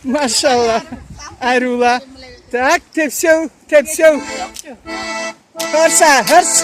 Maşallah. Ayrula. Tak, tepsiu. Hırsa, hırs.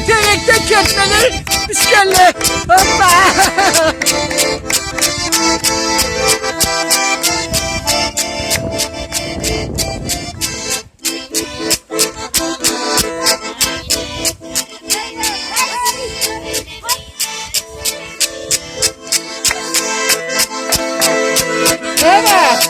Terekte kertmeleri müşkelle. Hoppa. Evet.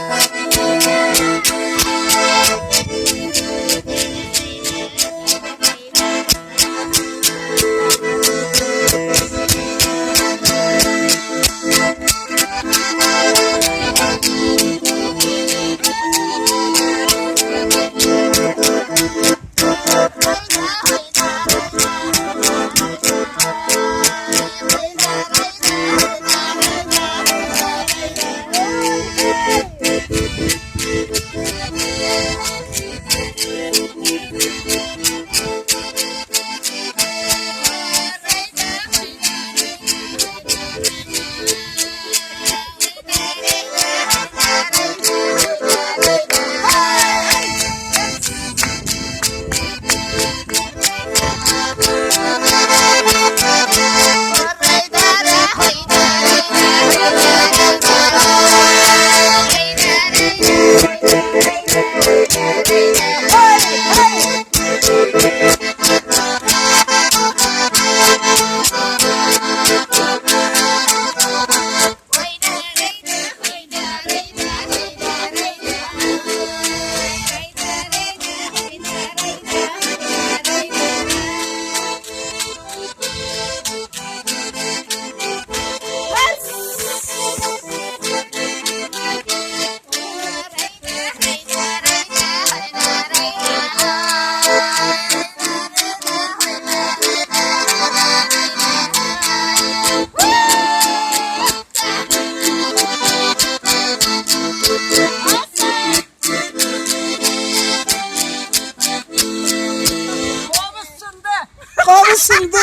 Kovuşsundu.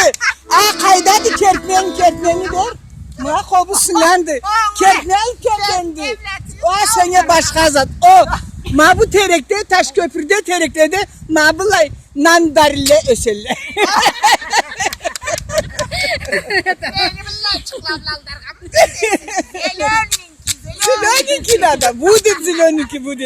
Kaydadı kertmeni der. Ma kovuşsunlandı. Kertmendi. O sana başka zat. O ma bu terekte taş köprüde tereklede ma bulay nandarille öselle. Beni bunlar çıklamlallar. Ziloninki nada. Bu de ziloninki bu de.